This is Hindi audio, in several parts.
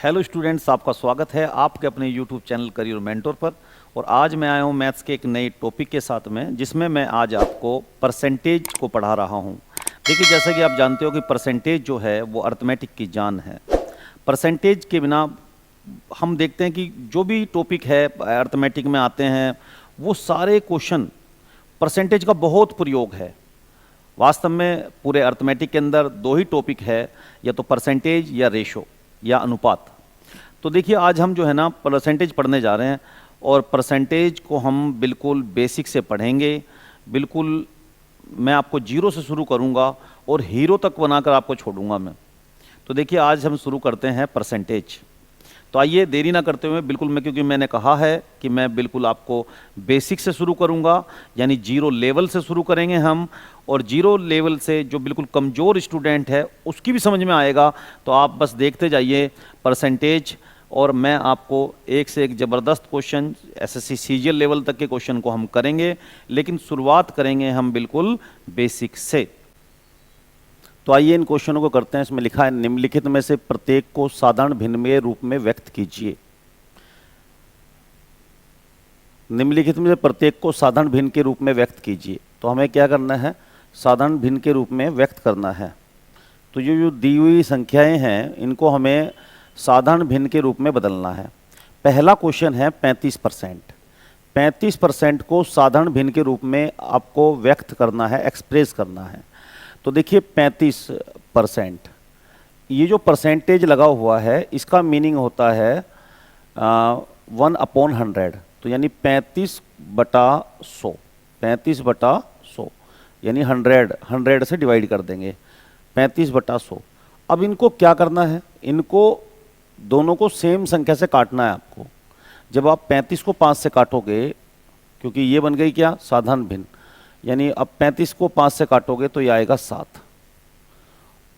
हेलो स्टूडेंट्स, आपका स्वागत है आपके अपने यूट्यूब चैनल करियर मेंटोर पर। और आज मैं आया हूँ मैथ्स के एक नए टॉपिक के साथ में, जिसमें मैं आज आपको परसेंटेज को पढ़ा रहा हूँ। देखिए, जैसा कि आप जानते हो कि परसेंटेज जो है वो अर्थमेटिक की जान है। परसेंटेज के बिना हम देखते हैं कि जो भी टॉपिक है अर्थमेटिक में आते हैं वो सारे क्वेश्चन परसेंटेज का बहुत प्रयोग है। वास्तव में पूरे अर्थमेटिक के अंदर दो ही टॉपिक है, या तो परसेंटेज या रेशो या अनुपात। तो देखिए, आज हम जो है ना परसेंटेज पढ़ने जा रहे हैं, और परसेंटेज को हम बिल्कुल बेसिक से पढ़ेंगे। बिल्कुल मैं आपको जीरो से शुरू करूंगा और हीरो तक बनाकर आपको छोड़ूंगा मैं। तो देखिए, आज हम शुरू करते हैं परसेंटेज। तो आइए देरी ना करते हुए, बिल्कुल मैं, क्योंकि मैंने कहा है कि मैं बिल्कुल आपको बेसिक से शुरू करूंगा, यानी जीरो लेवल से शुरू करेंगे हम। और जीरो लेवल से जो बिल्कुल कमज़ोर स्टूडेंट है उसकी भी समझ में आएगा। तो आप बस देखते जाइए परसेंटेज, और मैं आपको एक से एक ज़बरदस्त क्वेश्चन एसएससी सीजीएल लेवल तक के क्वेश्चन को हम करेंगे, लेकिन शुरुआत करेंगे हम बिल्कुल बेसिक से। तो आइए इन क्वेश्चनों को करते हैं। इसमें लिखा है, निम्नलिखित में से प्रत्येक को साधारण भिन्नमय रूप में व्यक्त कीजिए। निम्नलिखित में से प्रत्येक को साधारण भिन्न के रूप में व्यक्त कीजिए। तो हमें क्या करना है, साधारण भिन्न के रूप में व्यक्त करना है। तो ये जो दी हुई संख्याएं हैं इनको हमें साधारण भिन्न के रूप में बदलना है। पहला क्वेश्चन है 35%। 35% को साधारण भिन्न के रूप में आपको व्यक्त करना है, एक्सप्रेस करना है। तो देखिए 35%, ये जो परसेंटेज लगा हुआ है इसका मीनिंग होता है 1/100। तो यानी 35/100, 35/100 यानी 100 से डिवाइड कर देंगे, 35/100। अब इनको क्या करना है, इनको दोनों को सेम संख्या से काटना है आपको। जब आप 35 को 5 से काटोगे, क्योंकि ये बन गई क्या, साधारण भिन्न, यानी अब 35 को 5 से काटोगे तो ये आएगा 7।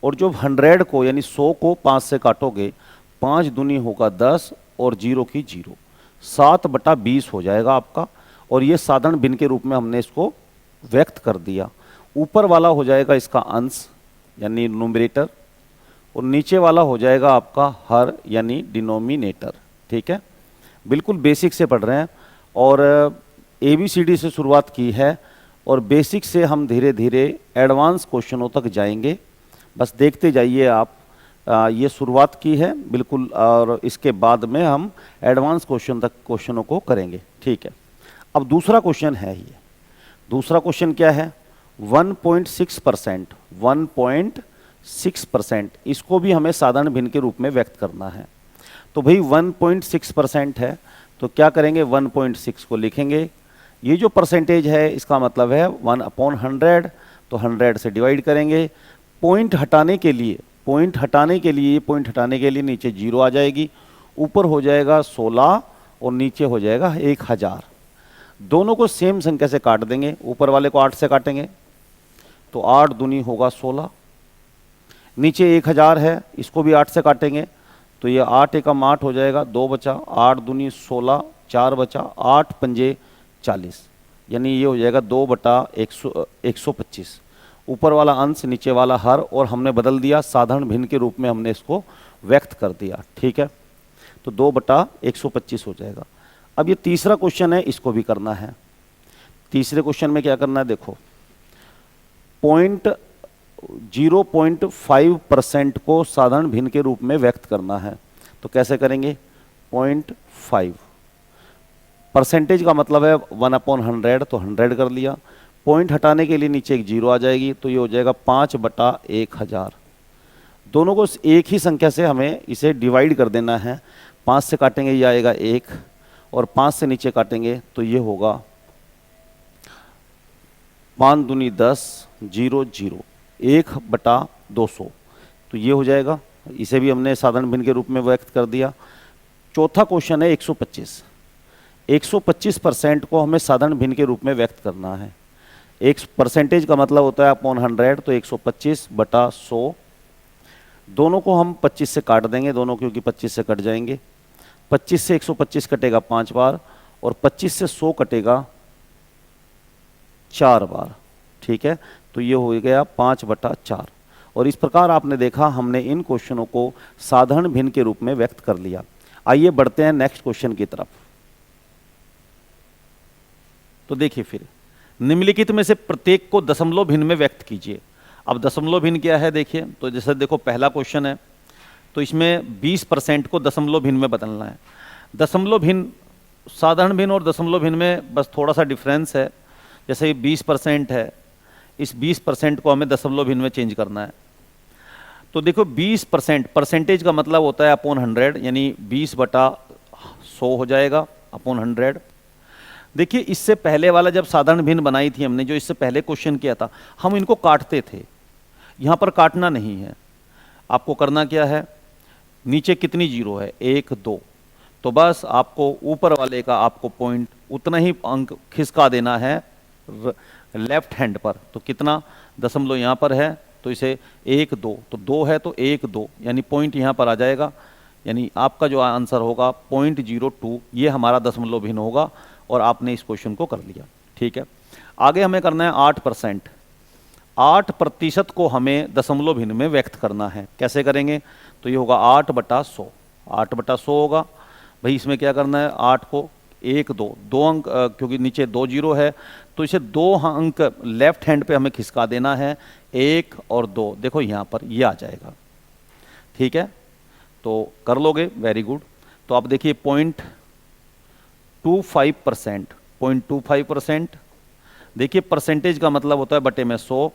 और जो 100 को यानी 100 को 5 से काटोगे, 5 दूनी होगा 10 और 0 की 0, 7/20 हो जाएगा आपका। और ये साधारण भिन्न के रूप में हमने इसको व्यक्त कर दिया। ऊपर वाला हो जाएगा इसका अंश यानी न्यूमरेटर, और नीचे वाला हो जाएगा आपका हर यानी डिनोमिनेटर। ठीक है, बिल्कुल बेसिक से पढ़ रहे हैं, और ABCD से शुरुआत की है, और बेसिक से हम धीरे धीरे एडवांस क्वेश्चनों तक जाएंगे। बस देखते जाइए आप। ये शुरुआत की है बिल्कुल, और इसके बाद में हम एडवांस क्वेश्चन तक क्वेश्चनों को करेंगे। ठीक है, अब दूसरा क्वेश्चन है ये। दूसरा क्वेश्चन क्या है, 1.6%। 1.6%, इसको भी हमें साधारण भिन्न के रूप में व्यक्त करना है। तो भाई 1.6% है, तो क्या करेंगे, 1.6 को लिखेंगे। ये जो परसेंटेज है इसका मतलब है 1/100, तो 100 से डिवाइड करेंगे। पॉइंट हटाने के लिए, पॉइंट हटाने के लिए, पॉइंट हटाने के लिए नीचे 0 आ जाएगी, ऊपर हो जाएगा 16 और नीचे हो जाएगा 1000। दोनों को सेम संख्या से काट देंगे। ऊपर वाले को 8 से काटेंगे तो 8 दूनी होगा 16, नीचे 1000 है, इसको भी 8 से काटेंगे तो ये 8 एकम 8 हो जाएगा, 2 बचा, 8 दूनी 16, 4 बचा, 8 पंजे 40, यानी ये हो जाएगा 2/125। ऊपर वाला अंश नीचे वाला हर, और हमने बदल दिया साधारण भिन्न के रूप में, हमने इसको व्यक्त कर दिया। ठीक है, तो 2/125 हो जाएगा। अब ये तीसरा क्वेश्चन है, इसको भी करना है। तीसरे क्वेश्चन में क्या करना है, देखो 0.5% को साधारण भिन्न के रूप में व्यक्त करना है। तो कैसे करेंगे, 0.5, परसेंटेज का मतलब है 1/100, तो 100 कर लिया। पॉइंट हटाने के लिए नीचे एक 0 आ जाएगी, तो ये हो जाएगा 5/1000। दोनों को एक ही संख्या से हमें इसे डिवाइड कर देना है। 5 से काटेंगे ये आएगा 1, और 5 से नीचे काटेंगे तो ये होगा 5 दूनी 10, 0 0, 1/200, तो ये हो जाएगा। इसे भी हमने साधारण भिन्न के रूप में व्यक्त कर दिया। चौथा क्वेश्चन है 125। 125% को हमें साधारण भिन्न के रूप में व्यक्त करना है। एक परसेंटेज का मतलब होता है अपॉन 100, तो 125/100। दोनों को हम 25 से काट देंगे, दोनों क्योंकि 25 से कट जाएंगे। 25 से 125 कटेगा 5 बार, और 25 से 100 कटेगा 4 बार। ठीक है, तो ये हो गया 5/4, और इस प्रकार आपने देखा हमने इन क्वेश्चनों को साधारण भिन्न के रूप में व्यक्त कर लिया। आइए बढ़ते हैं नेक्स्ट क्वेश्चन की तरफ। तो देखिए फिर निम्नलिखित में से प्रत्येक को दशमलव भिन्न में व्यक्त कीजिए। अब दशमलव भिन्न क्या है देखिए, तो जैसे देखो पहला क्वेश्चन है तो इसमें 20% को दशमलव भिन्न में बदलना है। दशमलव भिन्न, साधारण भिन्न और दशमलव भिन्न में बस थोड़ा सा डिफरेंस है। जैसे 20% है, इस 20% को हमें दशमलव भिन्न में चेंज करना है। तो देखो 20%, परसेंटेज का मतलब होता है अपॉन 100, यानी 20/100 हो जाएगा अपॉन 100। देखिए इससे पहले वाला जब साधारण भिन्न बनाई थी हमने, जो इससे पहले क्वेश्चन किया था, हम इनको काटते थे। यहाँ पर काटना नहीं है, आपको करना क्या है, नीचे कितनी जीरो है, 1 2, तो बस आपको ऊपर वाले का आपको पॉइंट उतना ही अंक खिसका देना है लेफ्ट हैंड पर। तो कितना दशमलव यहाँ पर है तो इसे 1 2, तो 2 है तो 1 2, यानी पॉइंट यहाँ पर आ जाएगा, यानी आपका जो आंसर होगा 0.02, ये हमारा दशमलव भिन्न होगा। और आपने इस क्वेश्चन को कर लिया। ठीक है, आगे हमें करना है 8%। 8% को हमें दशमलव भिन्न में व्यक्त करना है। कैसे करेंगे, तो ये होगा 8/100। 8/100 होगा भाई, इसमें क्या करना है, 8 को 1 2, 2 अंक, क्योंकि नीचे 2 जीरो है तो इसे 2 अंक लेफ्ट हैंड पे हमें खिसका देना है, 1 और 2, देखो यहाँ पर ये आ जाएगा। ठीक है, तो कर लोगे, वेरी गुड। तो आप देखिए 0.25%, 0.25%, देखिए परसेंटेज का मतलब होता है बटे में 100,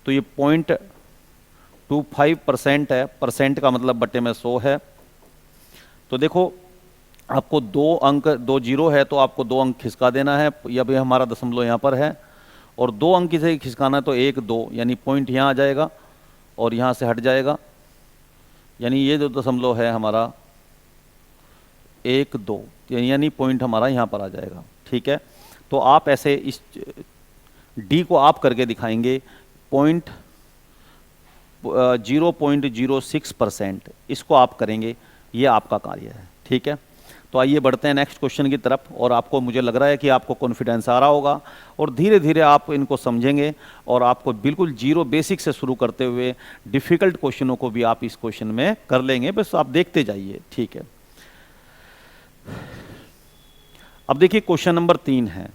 तो ये 0.25% है, परसेंट का मतलब बटे में 100 है। तो देखो आपको 2 अंक, 2 जीरो है तो आपको 2 अंक खिसका देना है, या भी हमारा दशमलव यहाँ पर है, और 2 अंक से खिसकाना है तो 1 2, यानी पॉइंट यहाँ आ जाएगा और यहाँ से हट जाएगा, यानी ये जो दशमलव है हमारा 1 2, यानी पॉइंट हमारा यहाँ पर आ जाएगा। ठीक है, तो आप ऐसे इस डी को आप करके दिखाएंगे 0.06%, इसको आप करेंगे, ये आपका कार्य है। ठीक है, तो आइए बढ़ते हैं नेक्स्ट क्वेश्चन की तरफ। और आपको, मुझे लग रहा है कि आपको कॉन्फिडेंस आ रहा होगा और धीरे धीरे आप इनको समझेंगे और आपको बिल्कुल जीरो बेसिक से शुरू करते हुए डिफ़िकल्ट क्वेश्चनों को भी आप इस क्वेश्चन में कर लेंगे, बस आप देखते जाइए। ठीक है, अब देखिए क्वेश्चन नंबर 3 है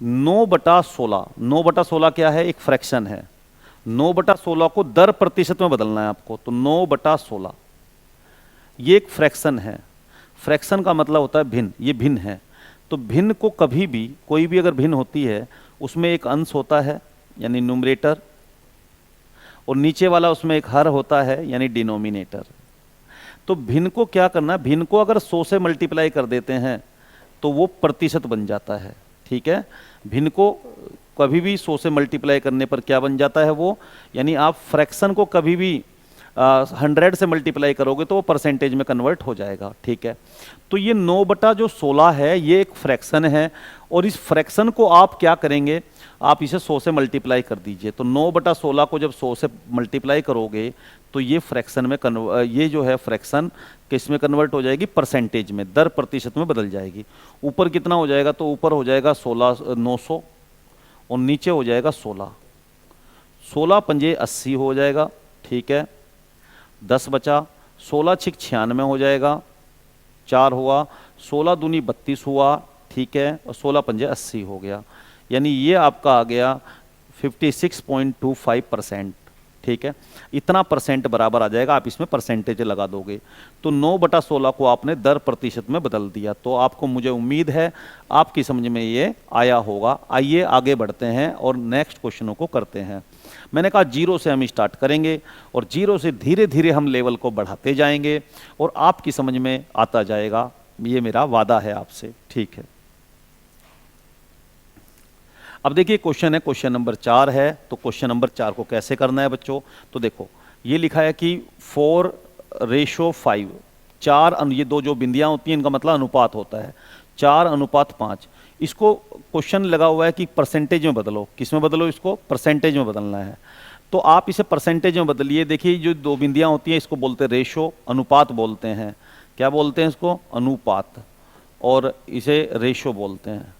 9/16। 9/16 क्या है, एक फ्रैक्शन है। 9/16 को दर प्रतिशत में बदलना है आपको, तो 9/16 ये एक फ्रैक्शन है। फ्रैक्शन का मतलब होता है भिन्न, ये भिन्न है। तो भिन्न को कभी भी, कोई भी अगर भिन्न होती है उसमें एक अंश होता है यानी न्यूमरेटर, और नीचे वाला उसमें एक हर होता है यानी डिनोमिनेटर। तो भिन्न को क्या करना, भिन्न को अगर 100 से मल्टीप्लाई कर देते हैं तो वो प्रतिशत बन जाता है। ठीक है, भिन्न को कभी भी 100 से मल्टीप्लाई करने पर क्या बन जाता है वो, यानी आप फ्रैक्शन को कभी भी 100 से मल्टीप्लाई करोगे तो वो परसेंटेज में कन्वर्ट हो जाएगा। ठीक है, तो ये 9/16 है, ये एक फ्रैक्शन है, और इस फ्रैक्शन को आप क्या करेंगे, आप इसे 100 से मल्टीप्लाई कर दीजिए। तो 9/16 को जब 100 से मल्टीप्लाई करोगे तो ये फ्रैक्शन में ये जो है फ्रैक्शन किस में कन्वर्ट हो जाएगी, परसेंटेज में, दर प्रतिशत में बदल जाएगी। ऊपर कितना हो जाएगा, तो ऊपर हो जाएगा 900 और नीचे हो जाएगा 16। 16 पंजे 80 हो जाएगा। ठीक है, 10 बचा, 16 6 96 हो जाएगा, 4 हुआ, 16 दूनी 32 हुआ। ठीक है, और 16 पंजे 80 हो गया, यानी ये आपका आ गया 56.25%। ठीक है, इतना परसेंट बराबर आ जाएगा, आप इसमें परसेंटेज लगा दोगे। तो 9/16 को आपने दर प्रतिशत में बदल दिया। तो आपको, मुझे उम्मीद है आपकी समझ में ये आया होगा। आइए आगे बढ़ते हैं और नेक्स्ट क्वेश्चनों को करते हैं। मैंने कहा 0 से हम स्टार्ट करेंगे और 0 से धीरे धीरे हम लेवल को बढ़ाते जाएंगे और आपकी समझ में आता जाएगा, ये मेरा वादा है आपसे। ठीक है, अब देखिए क्वेश्चन है, क्वेश्चन नंबर 4 है। तो क्वेश्चन नंबर 4 को कैसे करना है बच्चों, तो देखो ये लिखा है कि 4:5, 4, ये दो जो बिंदियां होती हैं इनका मतलब अनुपात होता है, 4:5। इसको क्वेश्चन लगा हुआ है कि परसेंटेज में बदलो। किस में बदलो, इसको परसेंटेज में बदलना है। तो आप इसे परसेंटेज में बदलिए। देखिए जो दो बिंदियां होती हैं इसको बोलते हैं रेशो, अनुपात बोलते हैं। क्या बोलते हैं इसको, अनुपात, और इसे रेशो बोलते हैं।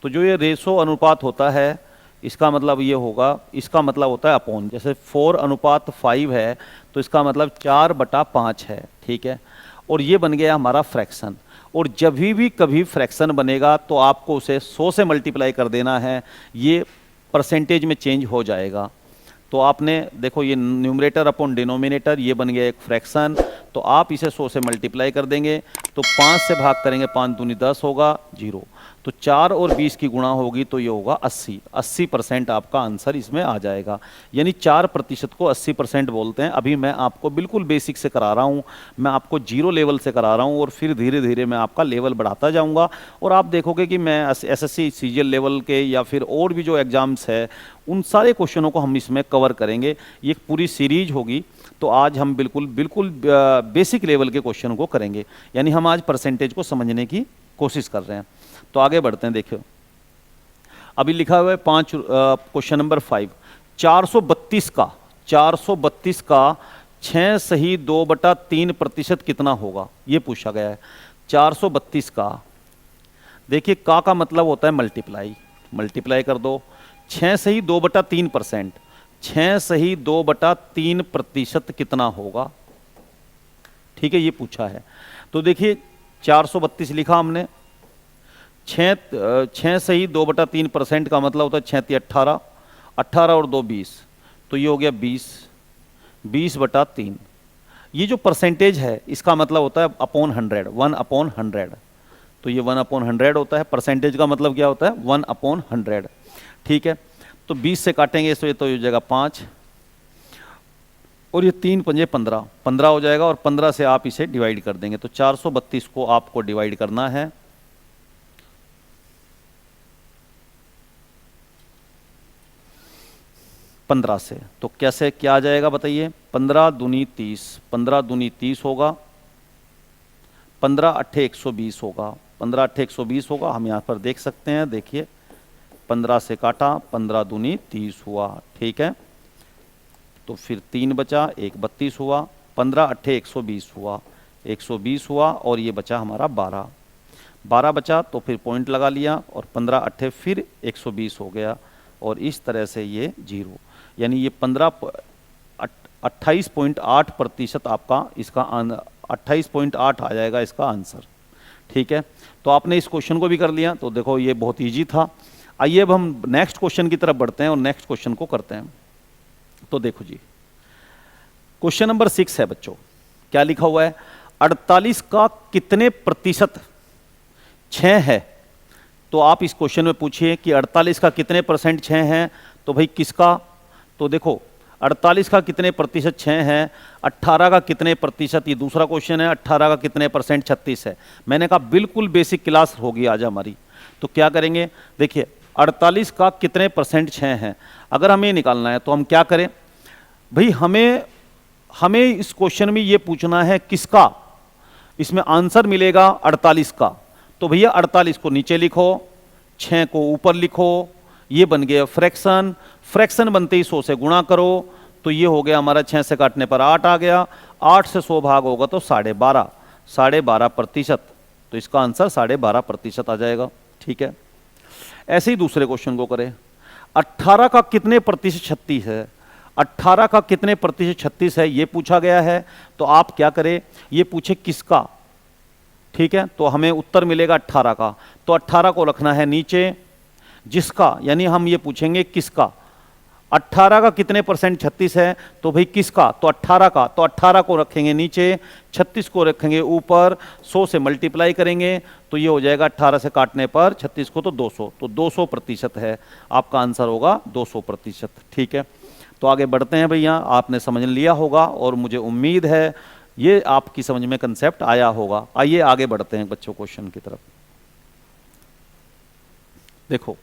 तो जो ये रेशो अनुपात होता है इसका मतलब ये होगा, इसका मतलब होता है अपॉन, जैसे 4:5 है तो इसका मतलब 4/5 है, ठीक है। और ये बन गया हमारा फ्रैक्शन। और जब भी कभी फ्रैक्शन बनेगा तो आपको उसे 100 से मल्टीप्लाई कर देना है, ये परसेंटेज में चेंज हो जाएगा। तो आपने देखो ये न्यूमरेटर अपॉन डिनोमिनेटर, ये बन गया एक फ्रैक्शन, तो आप इसे 100 से मल्टीप्लाई कर देंगे तो 5 से भाग करेंगे, 5 दूनी 10 होगा 0, तो 4 और 20 की गुणा होगी तो ये होगा 80% आपका आंसर इसमें आ जाएगा। यानी 4% को 80% बोलते हैं। अभी मैं आपको बिल्कुल बेसिक से करा रहा हूँ, मैं आपको 0 लेवल से करा रहा हूँ और फिर धीरे धीरे मैं आपका लेवल बढ़ाता जाऊँगा और आप देखोगे कि मैं SSC CGL लेवल के या फिर और भी जो एग्ज़ाम्स है उन सारे क्वेश्चनों को हम इसमें कवर करेंगे। ये एक पूरी सीरीज होगी। तो आज हम बिल्कुल बेसिक लेवल के क्वेश्चन को करेंगे, यानी हम आज परसेंटेज को समझने की कोशिश कर रहे हैं। तो आगे बढ़ते हैं। देखियो अभी लिखा हुआ है क्वेश्चन नंबर 5, 432 का 6 सही 2/3% कितना होगा, ये पूछा गया है। 432 का, देखिए का मतलब होता है मल्टीप्लाई कर दो। 6 सही 2/3%, 6 सही 2/3% कितना होगा, ठीक है, ये पूछा है। तो देखिए 432 लिखा हमने, 6 सही 2/3% का मतलब होता है 6 × 18, 18 और 2 20, तो ये हो गया 20/3। ये जो परसेंटेज है इसका मतलब होता है अपॉन 100, 1/100, तो ये 1/100 होता है। परसेंटेज का मतलब क्या होता है, 1/100, ठीक है। तो 20 से काटेंगे तो ये हो जाएगा 5 और ये 3 × 5 = 15 हो जाएगा और 15 से आप इसे डिवाइड कर देंगे। तो 432 को आपको डिवाइड करना है 15 से, तो कैसे क्या आ जाएगा बताइए। 15 दूनी 30, 15 दूनी 30 होगा, 15 8 120 होगा, 15 8 120 होगा। हम यहाँ पर देख सकते हैं, देखिए 15 से काटा, 15 दूनी 30 हुआ, ठीक है। तो फिर 3 बचा, 1 32 हुआ, 15 8 120 हुआ, 120 हुआ और ये बचा हमारा 12 बचा, तो फिर पॉइंट लगा लिया और 15 8 फिर 120 हो गया और इस तरह से ये 0, यानी ये 28.8% आपका इसका 28.8 आ जाएगा इसका आंसर, ठीक है। तो आपने इस क्वेश्चन को भी कर लिया, तो देखो ये बहुत इजी था। आइए अब हम नेक्स्ट क्वेश्चन की तरफ बढ़ते हैं और नेक्स्ट क्वेश्चन को करते हैं। तो देखो जी, क्वेश्चन नंबर 6 है बच्चों, क्या लिखा हुआ है, 48 का कितने प्रतिशत 6 है। तो आप इस क्वेश्चन में पूछिए कि 48 का कितने % 6 है, तो भाई किसका, तो देखो 48 का कितने प्रतिशत 6 है, 18 का कितने प्रतिशत, ये दूसरा क्वेश्चन है, 18 का कितने % 36 है। मैंने कहा बिल्कुल बेसिक क्लास होगी आज हमारी। तो क्या करेंगे, देखिए 48 का कितने % 6 है, अगर हमें निकालना है तो हम क्या करें भाई, हमें इस क्वेश्चन में ये पूछना है किसका, इसमें आंसर मिलेगा 48 का। तो भैया 48 को नीचे लिखो, 6 को ऊपर लिखो, ये बन गया फ्रैक्शन। फ्रैक्शन बनते ही 100 से गुणा करो, तो ये हो गया हमारा 6 से काटने पर 8 आ गया, 8 से 100 भाग होगा तो 12.5%, तो इसका आंसर 12.5% आ जाएगा, ठीक है। ऐसे ही दूसरे क्वेश्चन को करें, 18 का कितने प्रतिशत 36 है, 18 का कितने प्रतिशत 36 है, ये पूछा गया है। तो आप क्या करें, ये पूछे किसका, ठीक है, तो हमें उत्तर मिलेगा 18 का, तो 18 को रखना है नीचे, जिसका, यानी हम ये पूछेंगे किसका, 18 का कितने % 36 है, तो भाई किसका, तो 18 का, तो 18 को रखेंगे नीचे, 36 को रखेंगे ऊपर, 100 से मल्टीप्लाई करेंगे तो ये हो जाएगा 18 से काटने पर 36 को तो 200, तो 200% है, आपका आंसर होगा 200%, ठीक है। तो आगे बढ़ते हैं भैया, आपने समझ लिया होगा और मुझे उम्मीद है ये आपकी समझ में कंसेप्ट आया होगा। आइए आगे बढ़ते हैं बच्चों क्वेश्चन की तरफ। देखो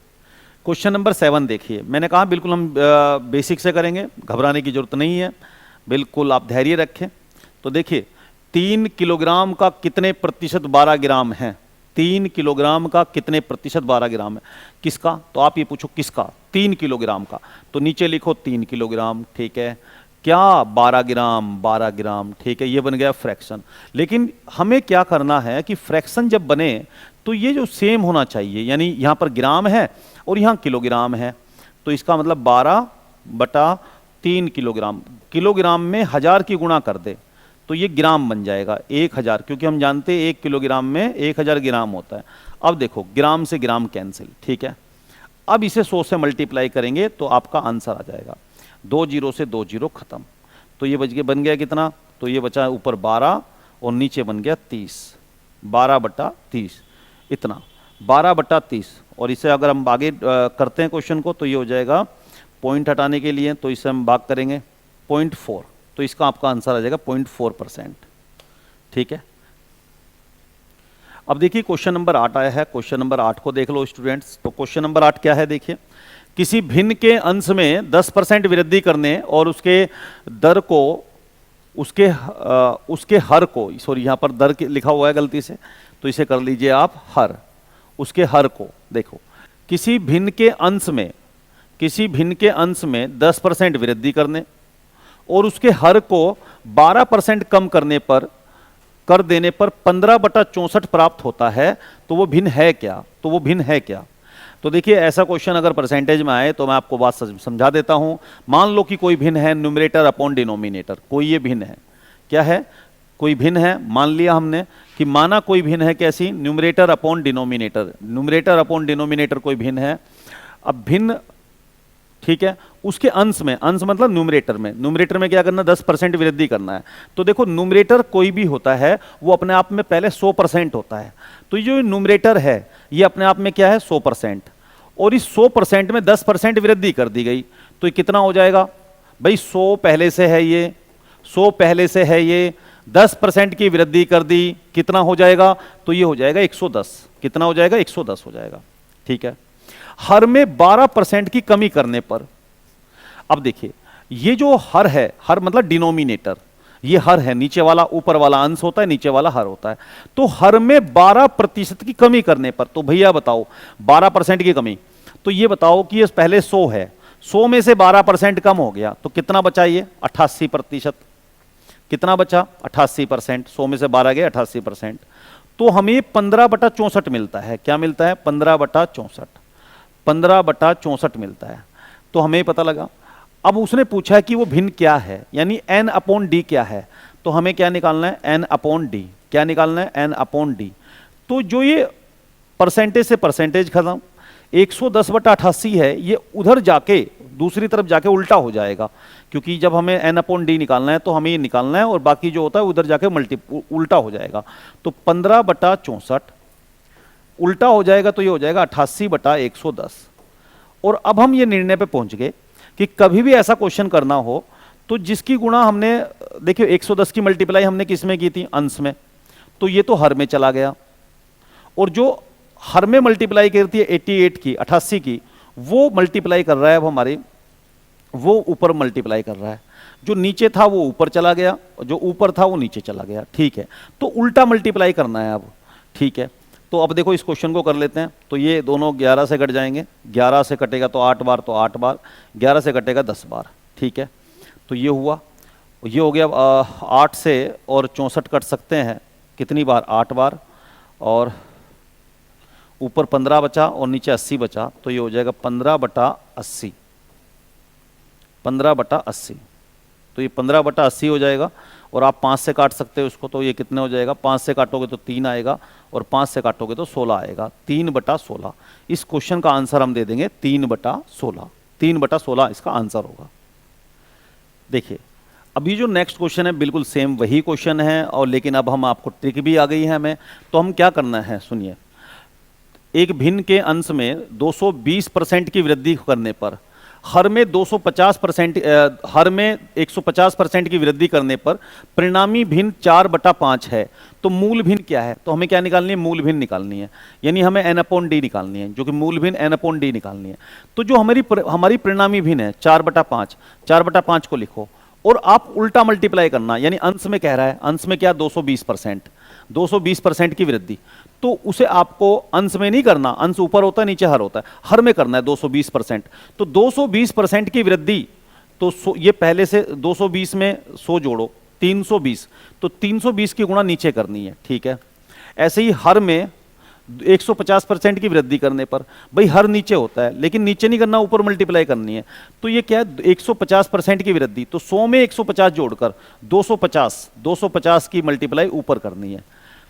क्वेश्चन नंबर 7 देखिए, मैंने कहा बिल्कुल हम बेसिक से करेंगे, घबराने की जरूरत नहीं है, बिल्कुल आप धैर्य रखें। तो देखिए 3 किलोग्राम का कितने प्रतिशत 12 ग्राम है, 3 किलोग्राम का कितने प्रतिशत 12 ग्राम है, किसका, तो आप ये पूछो किसका, 3 किलोग्राम का, तो नीचे लिखो 3 किलोग्राम, ठीक है। क्या 12 ग्राम, ठीक है, ये बन गया फ्रैक्शन। लेकिन हमें क्या करना है कि फ्रैक्शन जब बने तो ये जो सेम होना चाहिए, यानी यहाँ पर ग्राम है और यहाँ किलोग्राम है, तो इसका मतलब 12/3 किलोग्राम। किलोग्राम में 1000 की गुणा कर दे तो ये ग्राम बन जाएगा 1000, क्योंकि हम जानते हैं 1 किलोग्राम में 1000 ग्राम होता है। अब देखो ग्राम से ग्राम कैंसिल, ठीक है। अब इसे 100 से मल्टीप्लाई करेंगे तो आपका आंसर आ जाएगा। 2 जीरो से 2 जीरो खत्म, तो ये बन गया कितना, तो ये बचा ऊपर 12 और नीचे बन गया 30, 12/30 इतना, 12/30। और इसे अगर हम आगे करते हैं क्वेश्चन को तो ये हो जाएगा, पॉइंट हटाने के लिए तो इसे हम भाग करेंगे 0.4, तो इसका आपका आंसर आ जाएगा 0.4%, ठीक है। अब देखिए क्वेश्चन नंबर 8 आया है। क्वेश्चन नंबर 8 को देख लो स्टूडेंट्स। तो क्वेश्चन नंबर 8 क्या है, देखिए, किसी भिन्न के अंश में 10% वृद्धि करने और उसके दर को उसके हर को, सॉरी यहाँ पर दर लिखा हुआ है गलती से, तो इसे कर लीजिए आप हर, उसके हर को। देखो किसी भिन्न के अंश में 10% वृद्धि करने और उसके हर को 12% कम कर देने पर 15/64 प्राप्त होता है, तो वो भिन्न है क्या? तो देखिए ऐसा क्वेश्चन अगर परसेंटेज में आए तो मैं आपको बात समझा देता हूं। मान लो कि कोई भिन्न है न्यूमरेटर अपॉन डिनोमिनेटर, कोई ये भिन्न है, क्या है, कोई भिन्न है, मान लिया हमने कि माना कोई भिन्न है, कैसी, न्यूमरेटर अपॉन डिनोमिनेटर कोई भिन्न है। अब भिन्न, ठीक है, उसके अंश मतलब न्यूमरेटर में क्या करना, 10% वृद्धि करना है। तो देखो न्यूमरेटर कोई भी होता है वो अपने आप में पहले 100% होता है, तो ये जो न्यूमरेटर है ये अपने आप में क्या है, 100%, और इस 100% में 10% वृद्धि कर दी गई तो ये कितना हो जाएगा भाई, 100 पहले से है ये 10% की वृद्धि कर दी, कितना हो जाएगा, तो ये हो जाएगा 110, कितना हो जाएगा, 110 हो जाएगा, ठीक है। हर में 12% की कमी करने पर, अब देखिए ये जो हर है, हर मतलब डिनोमिनेटर, ये हर है, नीचे वाला ऊपर वाला अंश होता है, नीचे वाला हर होता है। तो हर में 12% की कमी करने पर, तो भैया बताओ 12% की कमी, तो ये बताओ कि ये पहले 100 है, 100 में से 12% कम हो गया तो कितना बचा, ये 88%, कितना बचा, 88%, 100 में से 12 गए 88%, तो हमें 15/64 मिलता है। क्या मिलता है, 15/64 मिलता है। तो हमें पता लगा। अब उसने पूछा है कि वो भिन्न क्या है, यानी n/d क्या है, तो हमें क्या निकालना है, n/d, क्या निकालना है, n/d। तो जो ये परसेंटेज से परसेंटेज खत्म, 110/88 है, ये उधर जाके दूसरी तरफ जाके उल्टा हो जाएगा, क्योंकि जब हमें n/d निकालना है तो हमें ये निकालना है और बाकी जो होता है उधर जाके उल्टा हो जाएगा। तो 15/64 उल्टा हो जाएगा तो ये हो जाएगा 88/110। और अब हम ये निर्णय पे पहुंच गए कि कभी भी ऐसा क्वेश्चन करना हो तो जिसकी गुणा हमने, देखिए 110 की मल्टीप्लाई हमने किस में की थी, अंश में, तो ये तो हर में चला गया, और जो हर में मल्टीप्लाई करती है 88 की, वो मल्टीप्लाई कर रहा है अब हमारी, वो ऊपर मल्टीप्लाई कर रहा है, जो नीचे था वो ऊपर चला गया, जो ऊपर था वो नीचे चला गया, ठीक है। तो उल्टा मल्टीप्लाई करना है अब, ठीक है। तो अब देखो इस क्वेश्चन को कर लेते हैं। तो ये दोनों 11 से कट जाएंगे, 11 से कटेगा तो 8 बार, तो 8 बार, 11 से कटेगा 10 बार, ठीक है। तो ये हुआ, ये हो गया। 8 से और 64 कट सकते हैं कितनी बार, 8 बार, और ऊपर 15 बचा और नीचे 80 बचा, तो ये हो जाएगा 15/80, 15/80। तो ये 15/80 हो जाएगा, और आप 5 से काट सकते हो उसको, तो ये कितने हो जाएगा, 5 से काटोगे तो 3 आएगा, और 5 से काटोगे तो 16 आएगा, 3/16। इस क्वेश्चन का आंसर हम दे देंगे 3/16, 3/16 इसका आंसर होगा। देखिए अभी जो नेक्स्ट क्वेश्चन है बिल्कुल सेम वही क्वेश्चन है, और लेकिन अब हम आपको ट्रिक भी आ गई है हमें, तो हम क्या करना है सुनिए। एक भिन्न के अंश में 220% की वृद्धि करने पर, हर में 250%, हर में 150% की वृद्धि करने पर परिणामी भिन्न 4/5 है, तो मूल भिन्न क्या है, तो हमें क्या निकालनी है, मूल भिन्न निकालनी है, यानी हमें n/d निकालनी है, जो कि मूल भिन्न n/d निकालनी है। तो जो हमारी परिणामी भिन्न है 4/5, 4/5 को लिखो और आप उल्टा मल्टीप्लाई करना, यानी अंश में कह रहा है, अंश में क्या 220%, 220% की वृद्धि, तो उसे आपको अंश में नहीं करना, अंश ऊपर होता है नीचे हर होता है, हर में करना है 220%। तो 220% की वृद्धि, तो ये पहले से 220 में 100 जोड़ो 320, तो 320 की गुणा नीचे करनी है, ठीक है। ऐसे ही हर में 150% की वृद्धि करने पर। भाई हर नीचे होता है, लेकिन नीचे नहीं करना, ऊपर मल्टीप्लाई करनी है। तो ये क्या है, 150% की वृद्धि, तो 100 में 150 जोड़कर 250 की मल्टीप्लाई ऊपर करनी है।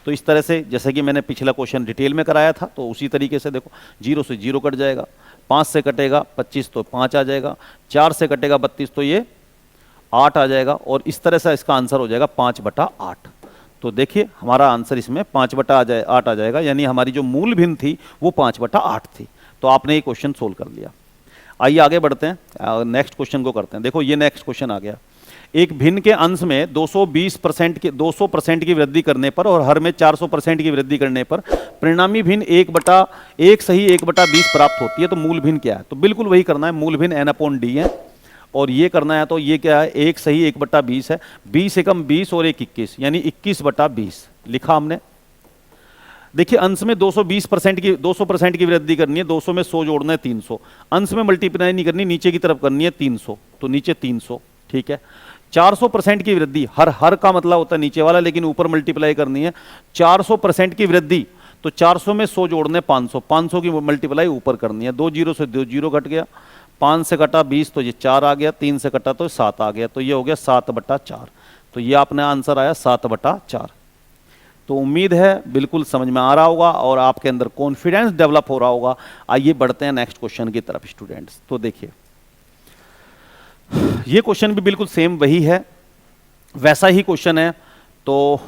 तो इस तरह से, जैसे कि मैंने पिछला क्वेश्चन डिटेल में कराया था, तो उसी तरीके से देखो, 0 से 0 कट जाएगा, 5 से कटेगा 25 तो 5 आ जाएगा, 4 से कटेगा 32 तो ये 8 आ जाएगा, और इस तरह से इसका आंसर हो जाएगा 5/8। तो देखिए हमारा आंसर इसमें 5/8 आ जाएगा, यानी हमारी जो मूल भिन्न थी वो 5/8 थी। तो आपने ये क्वेश्चन सोल्व कर लिया। आइए आगे बढ़ते हैं, नेक्स्ट क्वेश्चन को करते हैं। देखो ये नेक्स्ट क्वेश्चन आ गया, एक भिन्न के अंश में 200% की वृद्धि करने पर और हर में 400% की वृद्धि करने पर परिणामी भिन्न 1/1 सही 1/20 प्राप्त होती है। तो मूल भिन्न क्या है, तो बिल्कुल वही करना है, मूल भिन्न n/d है, और ये करना है तो ये क्या है, 1 सही 1/20 है, 20 एकम 20 और 1 21, यानी 21/20 लिखा हमने। देखिए अंश में 200% की वृद्धि करनी है, 200 में 100 जोड़ना है 300, अंश में मल्टीप्लाई नहीं करनी, नीचे की तरफ करनी है 300, तो नीचे 300, ठीक है। 400% की वृद्धि, हर का मतलब होता है नीचे वाला, लेकिन ऊपर मल्टीप्लाई करनी है। 400% की वृद्धि, तो 400 में 100 जोड़ने 500, 500 की मल्टीप्लाई ऊपर करनी है। 2 0 से 2 0 घट गया, 5 से कटा 20 तो ये 4 आ गया, 3 से कटा तो 7 आ गया, तो ये हो गया 7/4। तो ये अपने आंसर आया 7/4। तो उम्मीद है बिल्कुल समझ में आ रहा होगा और आपके अंदर कॉन्फिडेंस डेवलप हो रहा होगा। आइए बढ़ते हैं नेक्स्ट क्वेश्चन की तरफ स्टूडेंट्स। तो देखिए ये क्वेश्चन भी बिल्कुल सेम वही है, वैसा ही क्वेश्चन है। तो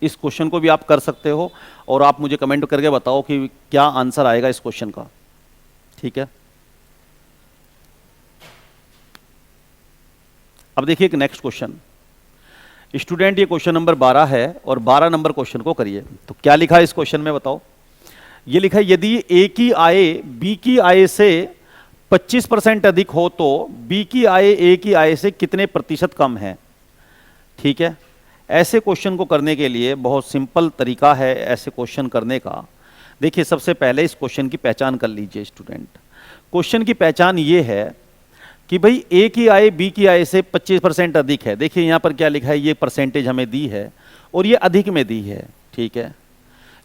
इस क्वेश्चन को भी आप कर सकते हो और आप मुझे कमेंट करके बताओ कि क्या आंसर आएगा इस क्वेश्चन का, ठीक है। अब देखिए एक नेक्स्ट क्वेश्चन स्टूडेंट, ये क्वेश्चन नंबर 12 है और 12 नंबर क्वेश्चन को करिए। तो क्या लिखा है इस क्वेश्चन में बताओ। ये लिखा है यदि ए की आय बी की आय से 25% अधिक हो तो बी की आय ए की आय से कितने प्रतिशत कम है, ठीक है। ऐसे क्वेश्चन को करने के लिए बहुत सिंपल तरीका है ऐसे क्वेश्चन करने का। देखिए सबसे पहले इस क्वेश्चन की पहचान कर लीजिए स्टूडेंट। क्वेश्चन की पहचान ये है कि भाई ए की आय बी की आय से 25% अधिक है। देखिए यहाँ पर क्या लिखा है, ये परसेंटेज हमें दी है और ये अधिक में दी है, ठीक है।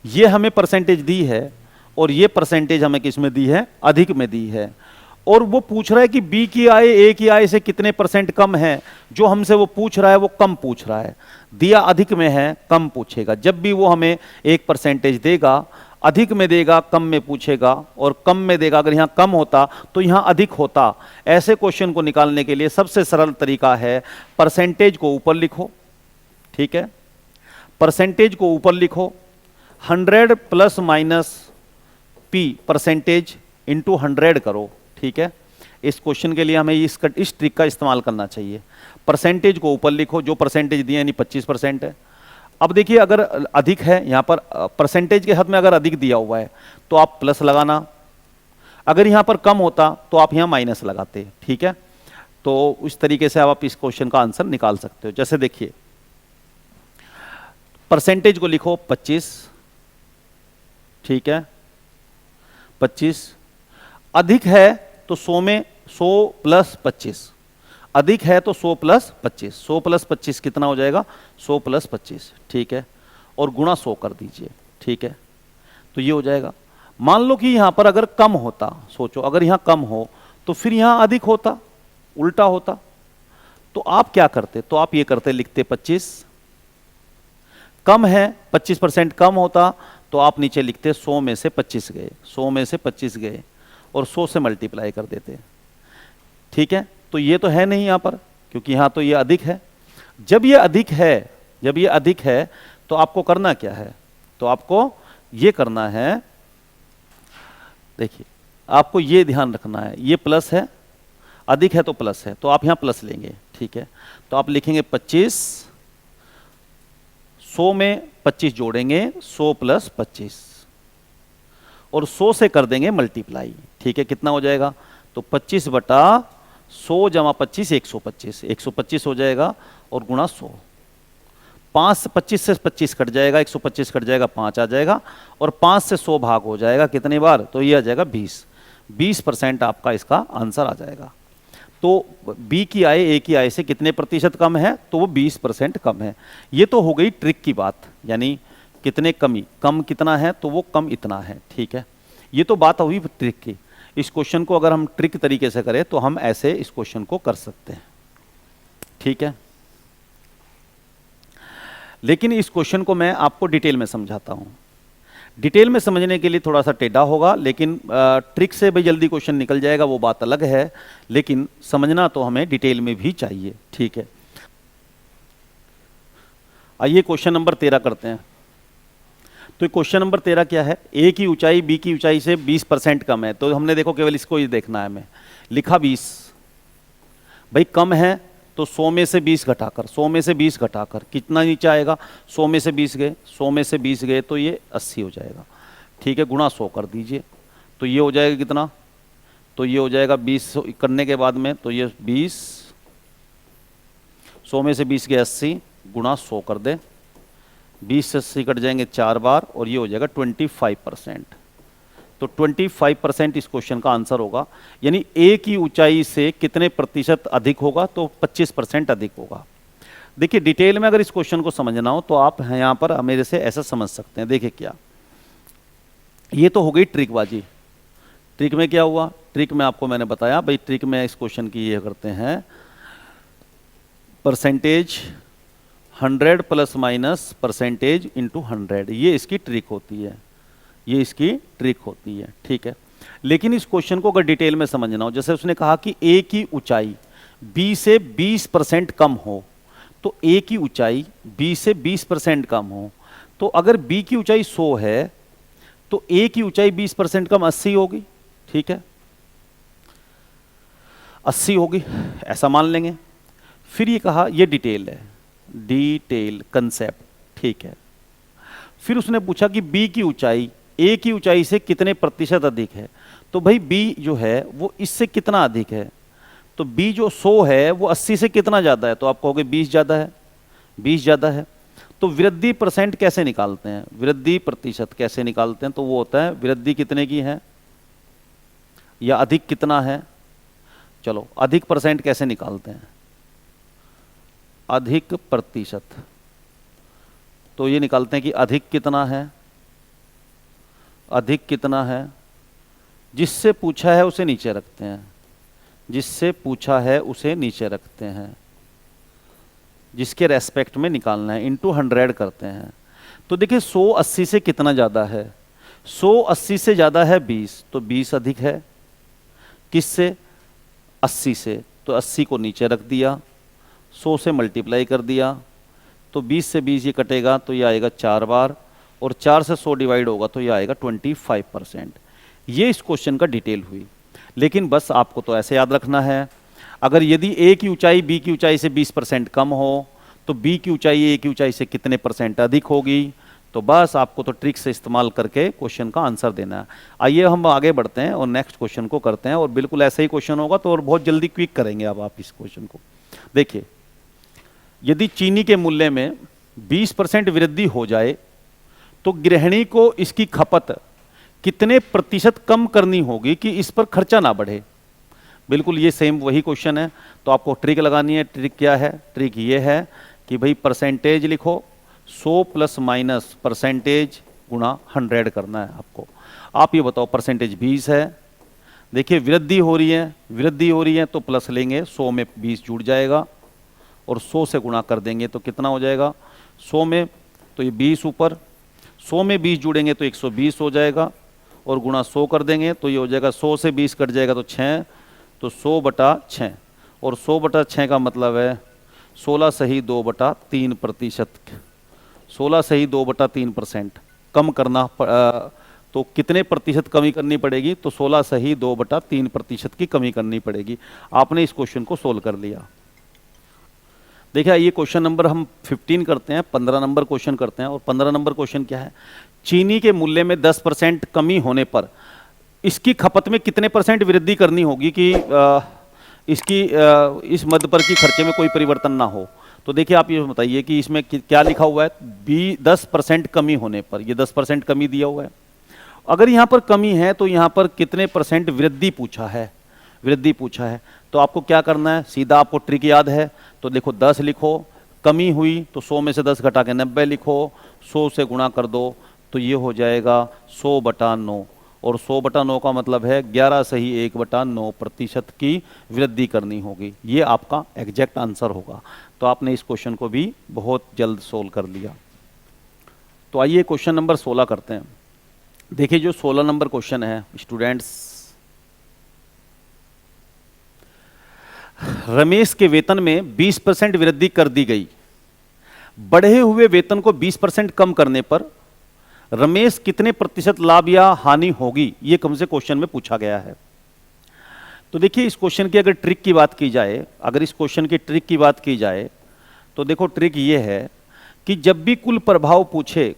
ये हमें परसेंटेज दी है और ये परसेंटेज हमें किस में दी है, अधिक में दी है। और वो पूछ रहा है कि बी की आय ए की आय से कितने % कम है। जो हमसे वो पूछ रहा है वो कम पूछ रहा है, दिया अधिक में है, कम पूछेगा। जब भी वो हमें एक परसेंटेज देगा, अधिक में देगा, कम में पूछेगा, और कम में देगा, अगर यहाँ कम होता तो यहाँ अधिक होता। ऐसे क्वेश्चन को निकालने के लिए सबसे सरल तरीका है परसेंटेज को ऊपर लिखो, ठीक है। परसेंटेज को ऊपर लिखो, 100 plus minus P percentage into 100 करो, ठीक है। इस क्वेश्चन के लिए हमें इस ट्रिक का इस्तेमाल करना चाहिए। परसेंटेज को ऊपर लिखो, जो परसेंटेज दिया यानी 25% है। अब देखिए अगर अधिक है, यहाँ पर परसेंटेज के हद में अगर अधिक दिया हुआ है तो आप प्लस लगाना, अगर यहाँ पर कम होता तो आप यहाँ माइनस लगाते, ठीक है। तो इस तरीके से आप इस क्वेश्चन का आंसर निकाल सकते हो। जैसे देखिए परसेंटेज को लिखो 25, ठीक है, 25। अधिक है तो 100 में 100 प्लस 25, अधिक है तो 100 प्लस 25, 100 प्लस 25 कितना हो जाएगा, 100 प्लस 25, ठीक है, और गुणा 100 कर दीजिए, ठीक है। तो ये हो जाएगा। मान लो कि यहां पर अगर कम होता, सोचो अगर यहां कम हो तो फिर यहां अधिक होता, उल्टा होता, तो आप क्या करते, तो आप ये करते, लिखते 25। कम है, 25% कम होता तो आप नीचे लिखते 100 में से 25 गए, 100 में से 25 गए और 100 से मल्टीप्लाई कर देते, ठीक है। तो ये तो है नहीं यहां पर, क्योंकि यहां तो ये अधिक है। जब ये अधिक है, जब ये अधिक है तो आपको करना क्या है, तो आपको ये करना है, देखिए आपको ये ध्यान रखना है, ये प्लस है, अधिक है तो प्लस है, तो आप यहां प्लस लेंगे, ठीक है। तो आप लिखेंगे 25, 100 में 25 जोड़ेंगे, 100 प्लस 25, और 100 से कर देंगे मल्टीप्लाई, ठीक है। कितना हो जाएगा, तो 25/100 जमा 25 125, 125 हो जाएगा और गुणा 100। 25 से 25 कट जाएगा, 125 कट जाएगा, 5 आ जाएगा, और 5 से 100 भाग हो जाएगा कितनी बार, तो ये आ जाएगा 20% आपका इसका आंसर आ जाएगा। तो बी की आय ए की आय से कितने प्रतिशत कम है, तो वो 20% कम है। ये तो हो गई ट्रिक की बात, यानी कितने कमी, कम कितना है तो वो कम इतना है, ठीक है। ये तो बात हुई ट्रिक की। इस क्वेश्चन को अगर हम ट्रिक तरीके से करें तो हम ऐसे इस क्वेश्चन को कर सकते हैं, ठीक है। लेकिन इस क्वेश्चन को मैं आपको डिटेल में समझाता हूं। डिटेल में समझने के लिए थोड़ा सा टेढ़ा होगा, लेकिन ट्रिक से भी जल्दी क्वेश्चन निकल जाएगा, वो बात अलग है, लेकिन समझना तो हमें डिटेल में भी चाहिए, ठीक है। आइए क्वेश्चन नंबर 13 करते हैं। तो क्वेश्चन नंबर 13 क्या है, ए की ऊंचाई बी की ऊंचाई से 20% कम है। तो हमने देखो केवल इसको ही देखना है, हमें लिखा 20, भाई कम है तो 100 में से 20 घटाकर, 100 में से 20 घटाकर कितना नीचे आएगा, 100 में से 20 गए, 100 में से 20 गए तो ये 80 हो जाएगा, ठीक है। गुणा 100 कर दीजिए तो ये हो जाएगा कितना, तो ये हो जाएगा 20 करने के बाद में, तो ये 20, 100 में से 20 गए 80, गुणा 100 कर दे, 20 से 80 कट जाएंगे 4 बार, और ये हो जाएगा 25%। तो 25% इस क्वेश्चन का आंसर होगा। यानी ए की ऊंचाई से कितने प्रतिशत अधिक होगा, तो 25% अधिक होगा। देखिए डिटेल में अगर इस क्वेश्चन को समझना हो तो आप यहाँ पर मेरे से ऐसा समझ सकते हैं। देखिए क्या, ये तो हो गई ट्रिकबाजी। ट्रिक में क्या हुआ, ट्रिक में आपको मैंने बताया भाई, ट्रिक में इस क्वेश्चन की ये करते हैं percentage 100 plus minus percentage into 100, ये इसकी ट्रिक होती है, ये इसकी ट्रिक होती है, ठीक है। लेकिन इस क्वेश्चन को अगर डिटेल में समझना हो, जैसे उसने कहा कि ए की ऊंचाई बी से 20% कम हो, तो ए की ऊंचाई बी से 20% कम हो, तो अगर बी की ऊंचाई 100 है तो ए की ऊंचाई 20% कम 80 होगी, ठीक है, 80 होगी, ऐसा मान लेंगे। फिर ये कहा, ये डिटेल है, डिटेल कंसेप्ट, ठीक है। फिर उसने पूछा कि बी की ऊंचाई ए की ऊंचाई से कितने प्रतिशत अधिक है, तो भाई बी जो है वो इससे कितना अधिक है, तो बी जो 100 है वो 80 से कितना ज़्यादा है, तो आप कहोगे 20 ज़्यादा है, 20 ज़्यादा है। तो वृद्धि परसेंट कैसे निकालते हैं, वृद्धि प्रतिशत कैसे निकालते हैं, तो वो होता है वृद्धि कितने की है या अधिक कितना है। चलो अधिक परसेंट कैसे निकालते हैं, अधिक प्रतिशत, तो ये निकालते हैं कि अधिक कितना है, अधिक कितना है, जिससे पूछा है उसे नीचे रखते हैं, जिससे पूछा है उसे नीचे रखते हैं, जिसके रेस्पेक्ट में निकालना है, इंटू 100 करते हैं। तो देखिए 100 80 से कितना ज़्यादा है, 100 80 से ज़्यादा है 20, तो 20 अधिक है किससे, 80 से, तो 80 को नीचे रख दिया, 100 से मल्टीप्लाई कर दिया, तो 20 से 20 ये कटेगा तो ये आएगा 4 बार, और 4 से 100 डिवाइड होगा तो ये आएगा 25%। ये इस क्वेश्चन का डिटेल हुई। लेकिन बस आपको तो ऐसे याद रखना है, अगर यदि ए की ऊंचाई बी की ऊंचाई से 20% कम हो तो बी की ऊंचाई ए की ऊंचाई से कितने परसेंट अधिक होगी, तो बस आपको तो ट्रिक से इस्तेमाल करके क्वेश्चन का आंसर देना है। आइए हम आगे बढ़ते हैं और नेक्स्ट क्वेश्चन को करते हैं, और बिल्कुल ऐसा ही क्वेश्चन होगा तो और बहुत जल्दी क्विक करेंगे अब आप इस क्वेश्चन को। देखिए यदि चीनी के मूल्य में 20% वृद्धि हो जाए तो गृहिणी को इसकी खपत कितने प्रतिशत कम करनी होगी कि इस पर खर्चा ना बढ़े। बिल्कुल ये सेम वही क्वेश्चन है, तो आपको ट्रिक लगानी है। ट्रिक क्या है, ट्रिक ये है कि भाई परसेंटेज लिखो, 100 प्लस माइनस परसेंटेज गुणा 100 करना है आपको। आप ये बताओ परसेंटेज 20 है, देखिए वृद्धि हो रही है, वृद्धि हो रही है तो प्लस लेंगे, 100 में 20 जुड़ जाएगा और 100 से गुणा कर देंगे तो कितना हो जाएगा, 100 में तो ये 20 ऊपर, 100 में 20 जुड़ेंगे तो 120 हो जाएगा, और गुणा 100 कर देंगे तो ये हो जाएगा 100 से 20 कट जाएगा तो 6, तो 100/6, और 100/6 का मतलब है 16 सही 2/3%, 16 सही 2/3% कम करना तो कितने प्रतिशत कमी करनी पड़ेगी, तो 16 सही 2/3% की कमी करनी पड़ेगी। आपने इस क्वेश्चन को सोल्व कर लिया। देखिए ये क्वेश्चन नंबर हम 15 करते हैं, 15 नंबर क्वेश्चन करते हैं, और 15 नंबर क्वेश्चन क्या है, चीनी के मूल्य में 10% कमी होने पर इसकी खपत में कितने परसेंट वृद्धि करनी होगी कि इस मद पर की खर्चे में कोई परिवर्तन ना हो। तो देखिए आप ये बताइए कि इसमें क्या लिखा हुआ है, 10% कमी होने पर, ये 10% कमी दिया हुआ है। अगर यहाँ पर कमी है तो यहाँ पर कितने परसेंट वृद्धि पूछा है, वृद्धि पूछा है, तो आपको क्या करना है, सीधा आपको ट्रिक याद है, तो देखो 10 लिखो, कमी हुई तो 100 में से 10 घटा के 90 लिखो, 100 से गुणा कर दो तो ये हो जाएगा 100/9, और 100/9 का मतलब है 11 सही 1/9% की वृद्धि करनी होगी। ये आपका एग्जैक्ट आंसर होगा। तो आपने इस क्वेश्चन को भी बहुत जल्द सोल्व कर लिया। तो आइए क्वेश्चन नंबर 16 करते हैं। देखिए जो 16 नंबर क्वेश्चन है स्टूडेंट्स, रमेश के वेतन में 20% वृद्धि कर दी गई। बढ़े हुए वेतन को 20% कम करने पर रमेश कितने प्रतिशत लाभ या हानि होगी, ये हमसे क्वेश्चन में पूछा गया है। तो देखिए इस क्वेश्चन की अगर ट्रिक की बात की जाए, तो देखो ट्रिक ये है कि जब भी कुल प्रभाव पूछे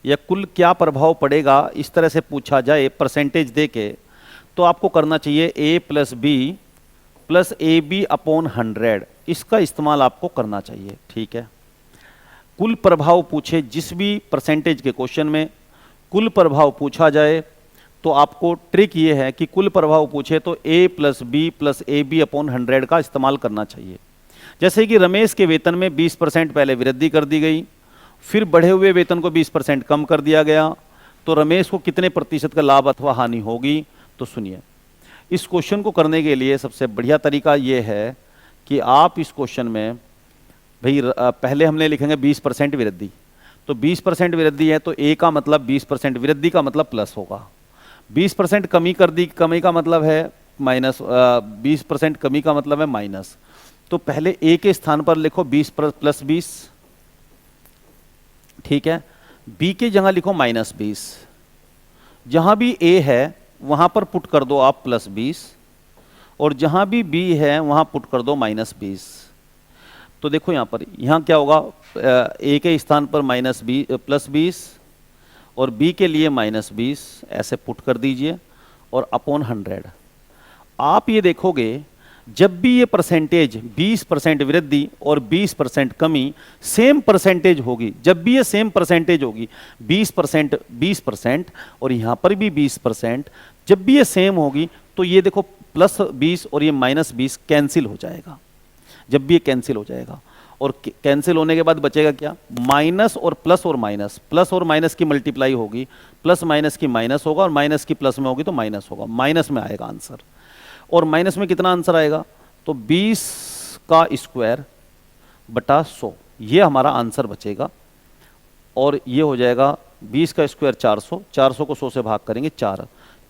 या कुल क्या प्रभाव पड़ेगा इस तरह से पूछा जाए परसेंटेज देके, तो आपको करना चाहिए a + b + ab/100, इसका इस्तेमाल आपको करना चाहिए। ठीक है, कुल प्रभाव पूछे, जिस भी परसेंटेज के क्वेश्चन में कुल प्रभाव पूछा जाए तो आपको ट्रिक ये है कि कुल प्रभाव पूछे तो a + b + ab/100 का इस्तेमाल करना चाहिए। जैसे कि रमेश के वेतन में 20% पहले वृद्धि कर दी गई, फिर बढ़े हुए वेतन को 20% कम कर दिया गया, तो रमेश को कितने प्रतिशत का लाभ अथवा हानि होगी। तो सुनिए, इस क्वेश्चन को करने के लिए सबसे बढ़िया तरीका ये है कि आप इस क्वेश्चन में भाई पहले हमने लिखेंगे 20% वृद्धि, तो 20% वृद्धि है तो a का मतलब 20% वृद्धि का मतलब प्लस होगा, 20% कमी कर दी, कमी का मतलब है माइनस, 20% कमी का मतलब है माइनस। तो पहले a के स्थान पर लिखो 20 + 20, ठीक है। b के जगह लिखो -20, जहां भी a है वहां पर पुट कर दो आप +20, और जहां भी b है वहां पुट कर दो -20। तो देखो यहां क्या होगा, a के स्थान पर +20 और b के लिए -20, ऐसे पुट कर दीजिए और /100। आप ये देखोगे जब भी ये परसेंटेज 20% वृद्धि और 20% कमी सेम परसेंटेज होगी, जब भी ये सेम परसेंटेज होगी 20% और यहां पर भी 20%, जब भी ये सेम होगी तो ये देखो +20 और ये -20 कैंसिल हो जाएगा। जब भी ये कैंसिल हो जाएगा और कैंसिल होने के बाद बचेगा क्या, माइनस और प्लस और माइनस, प्लस और माइनस की मल्टीप्लाई होगी, प्लस माइनस की माइनस होगा और माइनस की प्लस में होगी तो माइनस होगा, माइनस में आएगा आंसर। और माइनस में कितना आंसर आएगा, तो 20 का स्क्वायर बटा 100, ये हमारा आंसर बचेगा। और ये हो जाएगा 20 का स्क्वायर 400, 400 को 100 से भाग करेंगे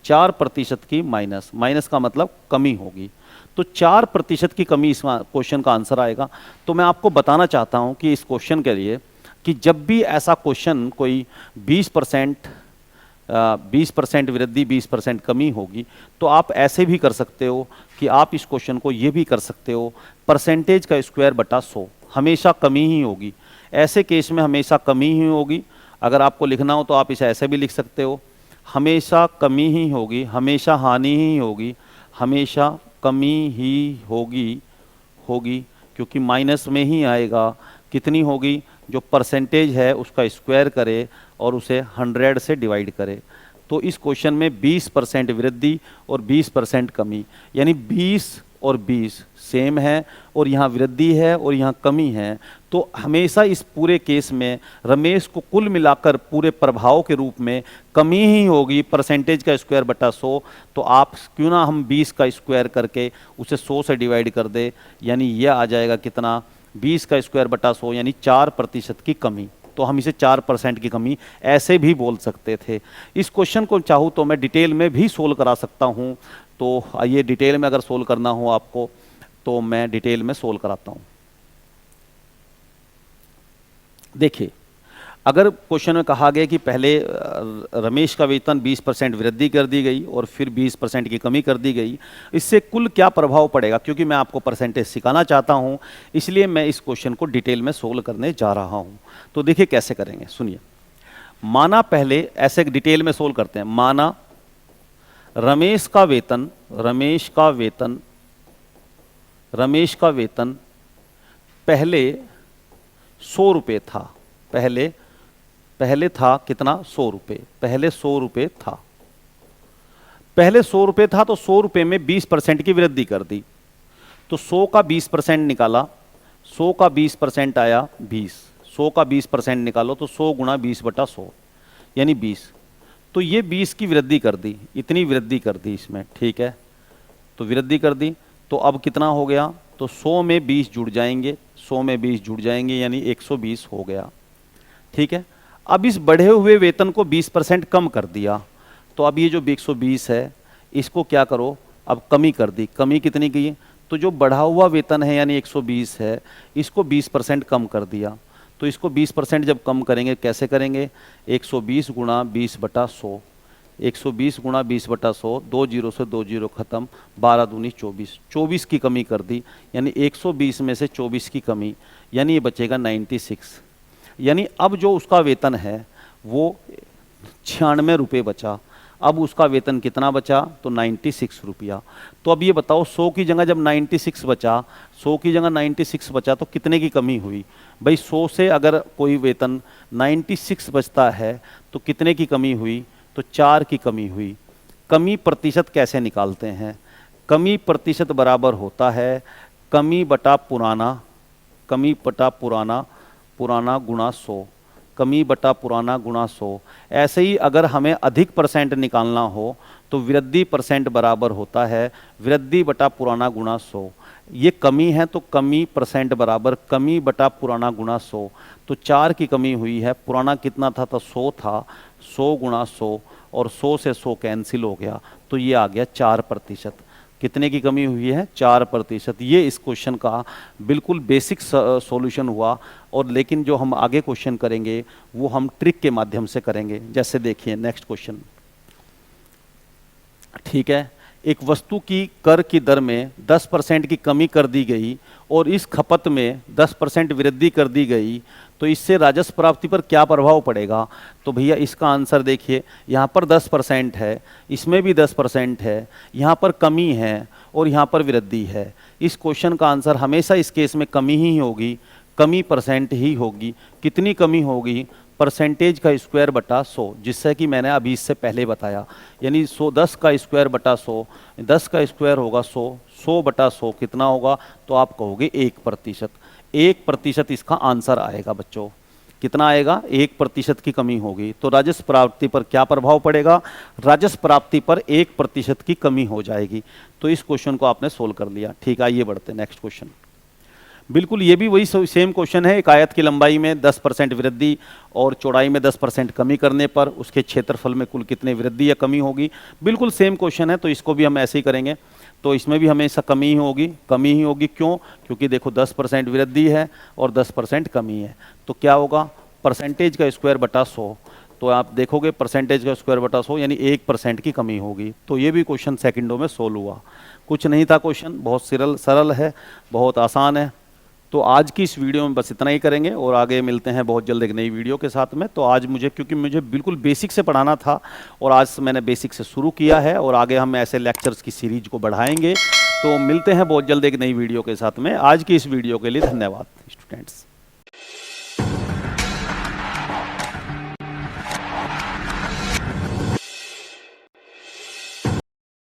4% की माइनस का मतलब कमी होगी, तो 4% की कमी इस क्वेश्चन का आंसर आएगा। तो मैं आपको बताना चाहता हूं कि इस क्वेश्चन के लिए कि जब भी ऐसा क्वेश्चन कोई 20% वृद्धि 20% कमी होगी, तो आप ऐसे भी कर सकते हो कि आप इस क्वेश्चन को ये भी कर सकते हो, परसेंटेज का स्क्वायर बटा 100, हमेशा कमी ही होगी, ऐसे केस में हमेशा कमी ही होगी। अगर आपको लिखना हो तो आप इसे ऐसे भी लिख सकते हो, हमेशा कमी ही होगी, हमेशा हानि ही होगी, हमेशा कमी ही होगी क्योंकि माइनस में ही आएगा। कितनी होगी, जो परसेंटेज है उसका स्क्वायर करे और उसे 100 से डिवाइड करे। तो इस क्वेश्चन में 20% वृद्धि और 20% कमी, यानी 20 और 20 सेम है और यहाँ वृद्धि है और यहाँ कमी है, तो हमेशा इस पूरे केस में रमेश को कुल मिलाकर पूरे प्रभाव के रूप में कमी ही होगी, परसेंटेज का स्क्वायर बटा 100। तो आप क्यों ना हम 20 का स्क्वायर करके उसे 100 से डिवाइड कर दे, यानी यह आ जाएगा कितना, 20 का स्क्वायर बटा 100 यानी 4% की कमी। तो हम इसे 4% की कमी ऐसे भी बोल सकते थे। इस क्वेश्चन को चाहूँ तो मैं डिटेल में भी सोल्व करा सकता हूँ, तो आइए डिटेल में अगर सोल्व करना हो आपको तो मैं डिटेल में सोल्व कराता हूँ। देखिए, अगर क्वेश्चन में कहा गया कि पहले रमेश का वेतन 20% वृद्धि कर दी गई और फिर 20% की कमी कर दी गई, इससे कुल क्या प्रभाव पड़ेगा, क्योंकि मैं आपको परसेंटेज सिखाना चाहता हूं इसलिए मैं इस क्वेश्चन को डिटेल में सोल्व करने जा रहा हूं। तो देखिए कैसे करेंगे, सुनिए। माना पहले ऐसे डिटेल में सोल्व करते हैं, माना रमेश का वेतन पहले 100 रुपये था, पहले था कितना, 100 रुपये, पहले 100 रुपये था, पहले 100 रुपये था, तो 100 रुपये में 20% की वृद्धि कर दी, तो 100 का 20% निकाला, 100 का 20% आया 20, 100 का 20% निकालो तो 100 गुणा 20/100 यानी 20। तो ये 20 की वृद्धि कर दी, इतनी वृद्धि कर दी इसमें, ठीक है। तो वृद्धि कर दी तो अब कितना हो गया, तो 100 में 20 जुड़ जाएंगे, 100 में 20 जुड़ जाएंगे यानी 120 हो गया, ठीक है। अब इस बढ़े हुए वेतन को 20% कम कर दिया, तो अब ये जो 120 है इसको क्या करो, अब कमी कर दी। कमी कितनी की, तो जो बढ़ा हुआ वेतन है यानी 120 है, इसको 20% कम कर दिया। तो इसको 20% जब कम करेंगे कैसे करेंगे, 120 गुणा 20/100, 120 गुणा 20/100, 2 जीरो से 2 जीरो खत्म, 12 दूनी 24, 24 की कमी कर दी यानी 120 में से 24 की कमी, यानी ये बचेगा 96। यानी अब जो उसका वेतन है वो 96 रुपये बचा। अब उसका वेतन कितना बचा, तो 96 रुपया। तो अब ये बताओ 100 की जगह जब 96 बचा, 100 की जगह 96 बचा तो कितने की कमी हुई भाई। 100 से अगर कोई वेतन 96 बचता है तो कितने की कमी हुई, तो 4 की कमी हुई। कमी प्रतिशत कैसे निकालते हैं, कमी प्रतिशत बराबर होता है कमी बटा पुराना, कमी बटा पुराना, पुराना गुणा 100, कमी बटा पुराना गुणा 100। ऐसे ही अगर हमें अधिक परसेंट निकालना हो तो वृद्धि परसेंट बराबर होता है वृद्धि बटा पुराना गुणा 100। ये कमी है तो कमी परसेंट बराबर कमी बटा पुराना गुणा 100। तो 4 की कमी हुई है, पुराना कितना था, तो 100 था, 100 गुणा 100 और 100 से 100 कैंसिल हो गया, तो ये आ गया 4%। कितने की कमी हुई है, 4%। ये इस क्वेश्चन का बिल्कुल बेसिक सॉल्यूशन हुआ। और लेकिन जो हम आगे क्वेश्चन करेंगे वो हम ट्रिक के माध्यम से करेंगे। जैसे देखिए नेक्स्ट क्वेश्चन, ठीक है। एक वस्तु की कर की दर में 10% की कमी कर दी गई और इस खपत में 10% वृद्धि कर दी गई, तो इससे राजस्व प्राप्ति पर क्या प्रभाव पड़ेगा। तो भैया इसका आंसर देखिए, यहाँ पर 10% है, इसमें भी 10% है, यहाँ पर कमी है और यहाँ पर वृद्धि है। इस क्वेश्चन का आंसर हमेशा इस केस में कमी ही होगी, कमी परसेंट ही होगी। कितनी कमी होगी, परसेंटेज का स्क्वायर बटा 100, जिससे कि मैंने अभी इससे पहले बताया। यानी 100 10 का स्क्वायर बटा 100, 10 का स्क्वायर होगा 100, 100 बटा 100 कितना होगा, तो आप कहोगे 1%। 1% इसका आंसर आएगा बच्चों। कितना आएगा, 1% की कमी होगी। तो राजस्व प्राप्ति पर क्या प्रभाव पड़ेगा, राजस्व प्राप्ति पर 1% की कमी हो जाएगी। तो इस क्वेश्चन को आपने सोल्व कर लिया। ठीक है, आइए बढ़ते हैं नेक्स्ट क्वेश्चन। बिल्कुल ये भी वही सेम क्वेश्चन है। एक आयत की लंबाई में 10% वृद्धि और चौड़ाई में 10% कमी करने पर उसके क्षेत्रफल में कुल कितने वृद्धि या कमी होगी। बिल्कुल सेम क्वेश्चन है, तो इसको भी हम ऐसे ही करेंगे। तो इसमें भी हमेशा कमी ही होगी, कमी ही होगी। क्यों, क्योंकि देखो 10% वृद्धि है और 10% कमी है। तो क्या होगा, परसेंटेज का स्क्वायर बटा 100। तो आप देखोगे परसेंटेज का स्क्वायर बटा 100 यानी 1% की कमी होगी। तो ये भी क्वेश्चन सेकंडों में सोल्व हुआ। कुछ नहीं था क्वेश्चन, बहुत सरल है, बहुत आसान है। तो आज की इस वीडियो में बस इतना ही करेंगे और आगे मिलते हैं बहुत जल्द एक नई वीडियो के साथ में। तो आज क्योंकि मुझे बिल्कुल बेसिक से पढ़ाना था और आज मैंने बेसिक से शुरू किया है और आगे हम ऐसे लेक्चर्स की सीरीज को बढ़ाएंगे। तो मिलते हैं बहुत जल्द एक नई वीडियो के साथ में। आज की इस वीडियो के लिए धन्यवाद स्टूडेंट्स।